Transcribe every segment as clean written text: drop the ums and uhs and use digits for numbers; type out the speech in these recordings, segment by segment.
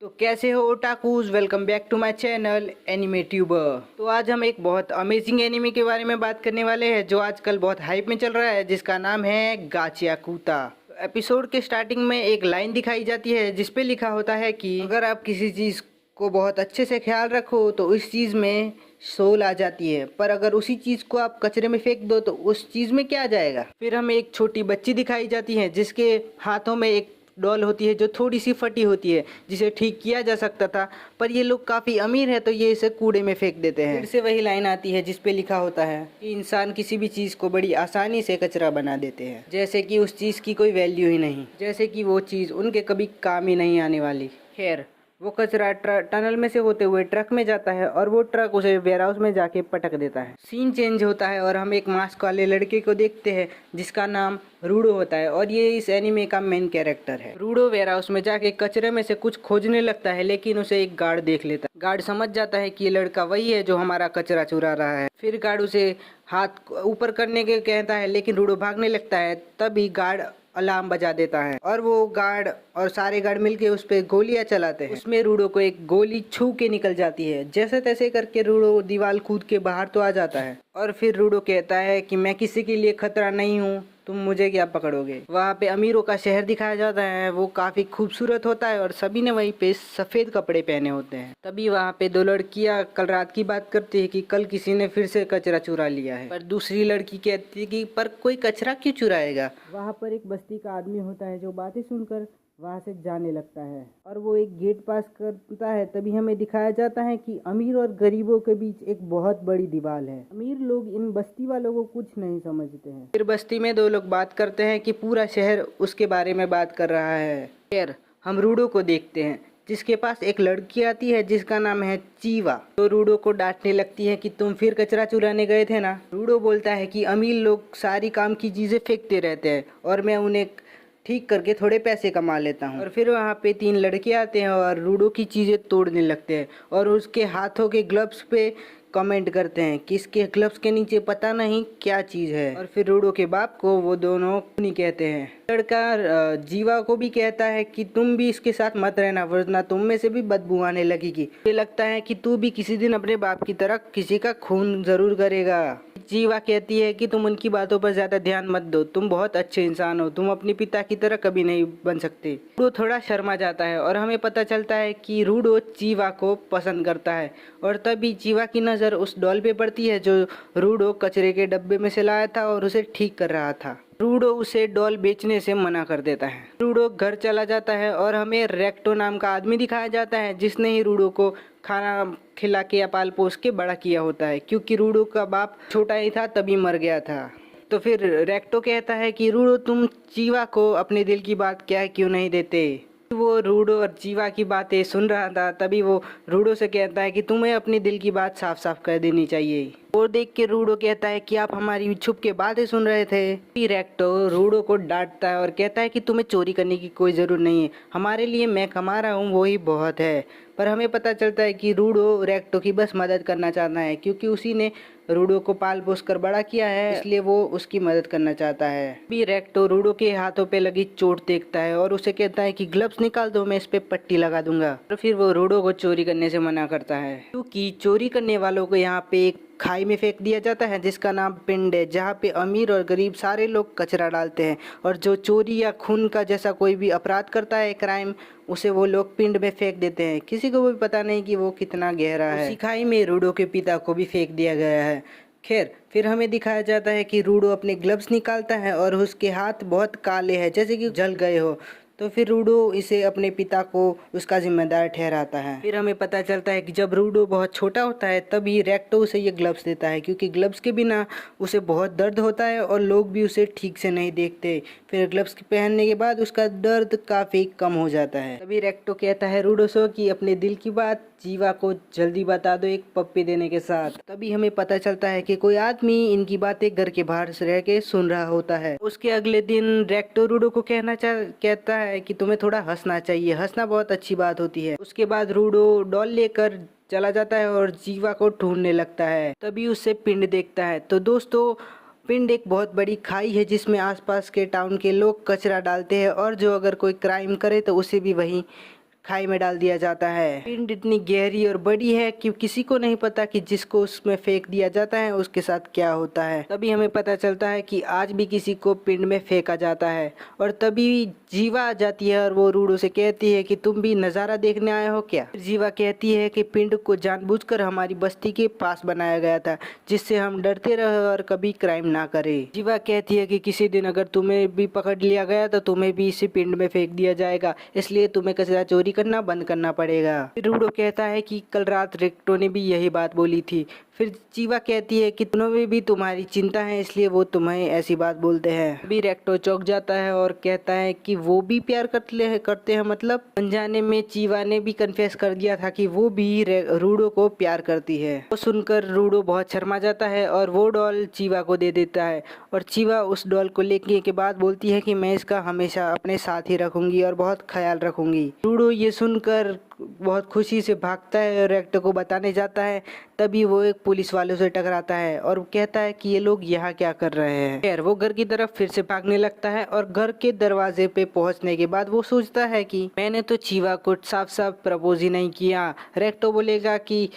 तो कैसे हो otakus, welcome back to my channel Anime Tuber. तो आज हम एक बहुत अमेजिंग एनिमे के बारे में बात करने वाले हैं जो आजकल बहुत हाइप में चल रहा है, जिसका नाम है गाचियाकुता। एपिसोड के स्टार्टिंग में एक लाइन दिखाई जाती है जिसपे लिखा होता है कि अगर आप किसी चीज़ को बहुत अच्छे से ख्याल रखो तो उस चीज़ में सोल आ जाती है, पर अगर उसी चीज़ को आप कचरे में फेंक दो तो उस चीज़ में क्या जाएगा। फिर हमें एक छोटी बच्ची दिखाई जाती है जिसके हाथों में एक डॉल होती है जो थोड़ी सी फटी होती है, जिसे ठीक किया जा सकता था, पर ये लोग काफ़ी अमीर है तो ये इसे कूड़े में फेंक देते हैं। फिर से वही लाइन आती है जिसपे लिखा होता है कि इंसान किसी भी चीज़ को बड़ी आसानी से कचरा बना देते हैं, जैसे कि उस चीज़ की कोई वैल्यू ही नहीं, जैसे कि वो चीज़ उनके कभी काम ही नहीं आने वाली। खैर, वो कचरा टनल में से होते हुए ट्रक में जाता है और वो ट्रक उसे वेयरहाउस में जाके पटक देता है। सीन चेंज होता है और हम एक मास्क वाले लड़के को देखते हैं जिसका नाम रूडो होता है और ये इस एनीमे का मेन कैरेक्टर है। रूडो वेयरहाउस में जाके कचरे में से कुछ खोजने लगता है, लेकिन उसे एक गार्ड देख लेता है। गार्ड समझ जाता है कि ये लड़का वही है जो हमारा कचरा चुरा रहा है। फिर गार्ड उसे हाथ ऊपर करने के कहता है, लेकिन रूडो भागने लगता है। तभी गार्ड अलार्म बजा देता है और वो गार्ड और सारे गार्ड मिलके उस पे गोलियां चलाते हैं। उसमें रूडो को एक गोली छू के निकल जाती है। जैसे तैसे करके रूडो दीवार कूद के बाहर तो आ जाता है और फिर रूडो कहता है कि मैं किसी के लिए खतरा नहीं हूँ, तुम मुझे क्या पकड़ोगे। वहाँ पे अमीरों का शहर दिखाया जाता है, वो काफी खूबसूरत होता है और सभी ने वहीं पे सफेद कपड़े पहने होते हैं। तभी वहाँ पे दो लड़कियाँ कल रात की बात करती है कि कल किसी ने फिर से कचरा चुरा लिया है, पर दूसरी लड़की कहती है कि पर कोई कचरा क्यों चुराएगा। वहाँ पर एक बस्ती का आदमी होता है जो बातें सुनकर वहाँ से जाने लगता है और वो एक गेट पास करता है। तभी हमें दिखाया जाता है कि अमीर और गरीबों के बीच एक बहुत बड़ी दीवार है। अमीर लोग इन बस्ती वालों को कुछ नहीं समझते हैं। फिर बस्ती में दो लोग बात करते हैं कि पूरा शहर उसके बारे में बात कर रहा है। फिर हम रूडो को देखते हैं जिसके पास एक लड़की आती है जिसका नाम है चीवा। तो रूडो को डांटने लगती है कि तुम फिर कचरा चुराने गए थे ना। रूडो बोलता है कि अमीर लोग सारी काम की चीजें फेंकते रहते हैं और मैं उन्हें ठीक करके थोड़े पैसे कमा लेता हूँ। और फिर वहाँ पे तीन लड़के आते हैं और रूडो की चीज़ें तोड़ने लगते हैं और उसके हाथों के ग्लव्स पे कमेंट करते हैं कि इसके ग्लव्स के नीचे पता नहीं क्या चीज़ है। और फिर रूडो के बाप को वो दोनों नहीं कहते हैं। लड़का जीवा को भी कहता है कि तुम भी इसके साथ मत रहना, वरना तुम में से भी बदबू आने लगेगी। मुझे लगता है कि तू भी किसी दिन अपने बाप की तरह किसी का खून जरूर करेगा। जीवा कहती है कि तुम उनकी बातों पर ज्यादा ध्यान मत दो, तुम बहुत अच्छे इंसान हो, तुम अपने पिता की तरह कभी नहीं बन सकते। रूडो थोड़ा शर्मा जाता है और हमें पता चलता है कि रूडो जीवा को पसंद करता है। और तभी जीवा की नज़र उस डॉल पे पड़ती है जो रूडो कचरे के डब्बे में से लाया था और उसे ठीक कर रहा था। रूडो उसे डॉल बेचने से मना कर देता है। रूडो घर चला जाता है और हमें रेक्टो नाम का आदमी दिखाया जाता है जिसने ही रूडो को खाना खिला के या पाल पोस के बड़ा किया होता है, क्योंकि रूडो का बाप छोटा ही था तभी मर गया था। तो फिर रेक्टो कहता है कि रूडो तुम जीवा को अपने दिल की बात क्या क्यों नहीं देते। वो रूडो और जीवा की बातें सुन रहा था। तभी वो रूडो से कहता है कि तुम्हें अपने दिल की बात साफ साफ कर देनी चाहिए। और देख के रूडो कहता है कि आप हमारी छुप के बातें सुन रहे थे। फिर रेक्टो रूडो को डांटता है और कहता है कि तुम्हें चोरी करने की कोई ज़रूरत नहीं है, हमारे लिए मैं कमा रहा हूँ वही बहुत है। पर हमें पता चलता है कि रूडो रेक्टो की बस मदद करना चाहता है, क्योंकि उसी ने रूडो को पाल पोस कर बड़ा किया है, इसलिए वो उसकी मदद करना चाहता है। भी रेक्टो रूडो के हाथों पे लगी चोट देखता है और उसे कहता है कि ग्लव्स निकाल दो, मैं इस पे पट्टी लगा दूंगा। और फिर वो रूडो को चोरी करने से मना करता है, क्योंकि चोरी करने वालों को यहाँ पे एक खाई में फेंक दिया जाता है जिसका नाम पिंड है, जहाँ पे अमीर और गरीब सारे लोग कचरा डालते हैं और जो चोरी या खून का जैसा कोई भी अपराध करता है, क्राइम, उसे वो लोग पिंड में फेंक देते हैं। किसी को भी पता नहीं कि वो कितना गहरा है। उसी खाई में रूडो के पिता को भी फेंक दिया गया है। खैर, फिर हमें दिखाया जाता है कि रूडो अपने ग्लव्स निकालता है और उसके हाथ बहुत काले हैं, जैसे कि जल गए हो। तो फिर रूडो इसे अपने पिता को उसका जिम्मेदार ठहराता है। फिर हमें पता चलता है कि जब रूडो बहुत छोटा होता है तभी रेक्टो उसे ये ग्लव्स देता है, क्योंकि ग्लव्स के बिना उसे बहुत दर्द होता है और लोग भी उसे ठीक से नहीं देखते। फिर ग्लव्स पहनने के बाद उसका दर्द काफ़ी कम हो जाता है। तभी रेक्टो कहता है रूडो से कि अपने दिल की बात जीवा को जल्दी बता दो एक पप्पी देने के साथ। तभी हमें पता चलता है कि कोई आदमी इनकी बातें घर के बाहर से रह के सुन रहा होता है। उसके अगले दिन रेक्टो रूडो को कहता है कि तुम्हें थोड़ा हंसना चाहिए, हंसना बहुत अच्छी बात होती है। उसके बाद रूडो डॉल लेकर चला जाता है और जीवा को ढूंढने लगता है। तभी उससे पिंड देखता है। तो दोस्तों, पिंड एक बहुत बड़ी खाई है जिसमें आसपास के टाउन के लोग कचरा डालते हैं और जो अगर कोई क्राइम करे तो उसे भी वहीं खाई में डाल दिया जाता है। पिंड इतनी गहरी और बड़ी है कि किसी को नहीं पता कि जिसको उसमें फेंक दिया जाता है उसके साथ क्या होता है। तभी हमें पता चलता है कि आज भी किसी को पिंड में फेंका जाता है और तभी जीवा आ जाती है और वो रूडो से कहती है कि तुम भी नज़ारा देखने आए हो क्या। जीवा कहती है कि पिंड को जानबूझकर हमारी बस्ती के पास बनाया गया था जिससे हम डरते रहे और कभी क्राइम ना करें। जीवा कहती है कि किसी दिन अगर तुम्हें भी पकड़ लिया गया तो तुम्हें भी इसी पिंड में फेंक दिया जाएगा, इसलिए तुम्हें कचरा चोरी करना बंद करना पड़ेगा। फिर रूडो कहता है कि कल रात रेक्टो ने भी यही बात बोली थी। फिर जीवा कहती है कि तुम्हें भी तुम्हारी चिंता है इसलिए वो तुम्हें ऐसी बात बोलते हैं। अभी रेक्टो चौंक जाता है और कहता है कि वो भी प्यार करते हैं मतलब अनजाने में जीवा ने भी कन्फेस कर दिया था कि वो भी रूडो को प्यार करती है। वो सुनकर रूडो बहुत शर्मा जाता है और वो डॉल जीवा को दे देता है और जीवा उस डॉल को लेने के बाद बोलती है कि मैं इसका हमेशा अपने साथ ही रखूंगी और बहुत ख्याल रखूंगी। रूडो ये सुनकर बहुत खुशी से भागता है और रेक्टो को बताने जाता है। तभी वो एक पुलिस वालों से टकराता है और कहता है कि ये लोग यहाँ क्या कर रहे हैं। खैर वो घर की तरफ फिर से भागने लगता है और घर के दरवाजे पे पहुंचने के बाद वो सोचता है कि मैंने तो जीवा को साफ साफ प्रपोज ही नहीं किया। रेक्टो बोलेगा कि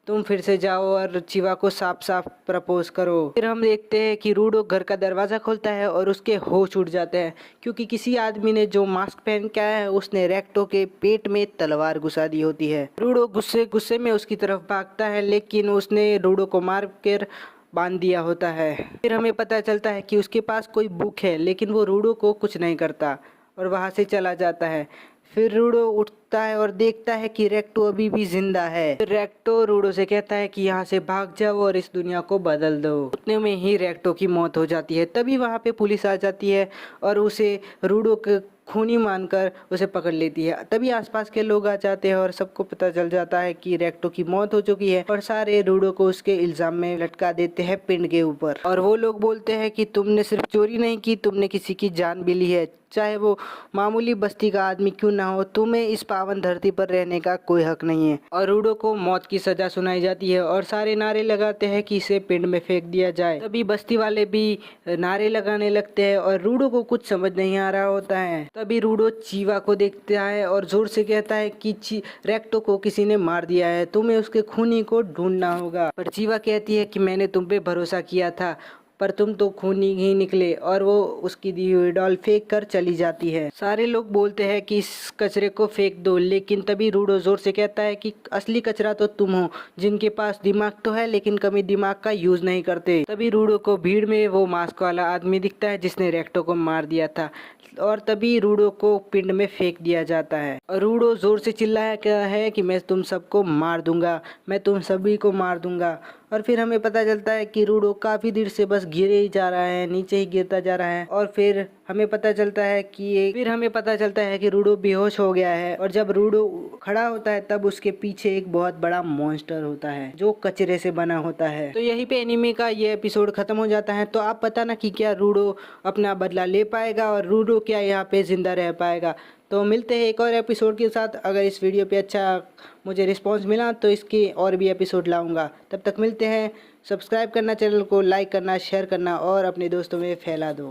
तुम फिर से जाओ और जीवा को साफ साफ प्रपोज करो। फिर हम देखते हैं कि रूडो घर का दरवाज़ा खोलता है और उसके होश उड़ जाते हैं क्योंकि किसी आदमी ने जो मास्क पहन के आया है उसने रेक्टो के पेट में तलवार घुसा दी होती है। रूडो गुस्से में उसकी तरफ भागता है लेकिन उसने रूडो को मार कर बांध दिया होता है। फिर हमें पता चलता है कि उसके पास कोई बुक है लेकिन वो रूडो को कुछ नहीं करता और वहाँ से चला जाता है। फिर रूडो उठता है और देखता है कि रेक्टो अभी भी जिंदा है। फिर रेक्टो रूडो से कहता है कि यहाँ से भाग जाओ और इस दुनिया को बदल दो। उतने में ही रेक्टो की मौत हो जाती है। तभी वहाँ पे पुलिस आ जाती है और उसे रूडो के खूनी मानकर उसे पकड़ लेती है। तभी आसपास के लोग आ जाते हैं और सबको पता चल जाता है कि रेक्टो की मौत हो चुकी है और सारे रूडो को उसके इल्जाम में लटका देते हैं पिंड के ऊपर। और वो लोग बोलते हैं कि तुमने सिर्फ चोरी नहीं की, तुमने किसी की जान भी ली है, चाहे वो मामूली बस्ती का आदमी क्यों ना हो, तुम्हें इस पावन धरती पर रहने का कोई हक नहीं है। और रूडो को मौत की सजा सुनाई जाती है और सारे नारे लगाते हैं कि इसे पिंड में फेंक दिया जाए। तभी बस्ती वाले भी नारे लगाने लगते हैं और रूडो को कुछ समझ नहीं आ रहा होता है। तभी रूडो जीवा को देखता है और जोर से कहता है कि रेक्टो को किसी ने मार दिया है, तुम्हें उसके खूनी को ढूंढना होगा। पर जीवा कहती है कि मैंने तुम पे भरोसा किया था पर तुम तो खूनी ही निकले और वो उसकी दी हुई डॉल फेंक कर चली जाती है। सारे लोग बोलते हैं कि इस कचरे को फेंक दो लेकिन तभी रूडो जोर से कहता है कि असली कचरा तो तुम हो जिनके पास दिमाग तो है लेकिन कभी दिमाग का यूज नहीं करते। तभी रूडो को भीड़ में वो मास्क वाला आदमी दिखता है जिसने रेक्टो को मार दिया था और तभी रूडो को पिंड में फेंक दिया जाता है। और रूडो जोर से चिल्लाया है कि मैं तुम सबको मार दूंगा, मैं तुम सभी को मार दूंगा। और फिर हमें पता चलता है कि रूडो काफ़ी देर से बस गिरे ही जा रहा है, नीचे ही गिरता जा रहा है। और फिर हमें पता चलता है कि रूडो बेहोश हो गया है और जब रूडो खड़ा होता है तब उसके पीछे एक बहुत बड़ा मॉन्स्टर होता है जो कचरे से बना होता है। तो यहीं पे एनीमे का ये एपिसोड खत्म हो जाता है। तो आप बताना कि क्या रूडो अपना बदला ले पाएगा और रूडो क्या यहाँ पे जिंदा रह पाएगा। तो मिलते हैं एक और एपिसोड के साथ। अगर इस वीडियो पे अच्छा मुझे रिस्पांस मिला तो इसके और भी एपिसोड लाऊंगा। तब तक मिलते हैं। सब्सक्राइब करना, चैनल को लाइक करना, शेयर करना और अपने दोस्तों में फैला दो।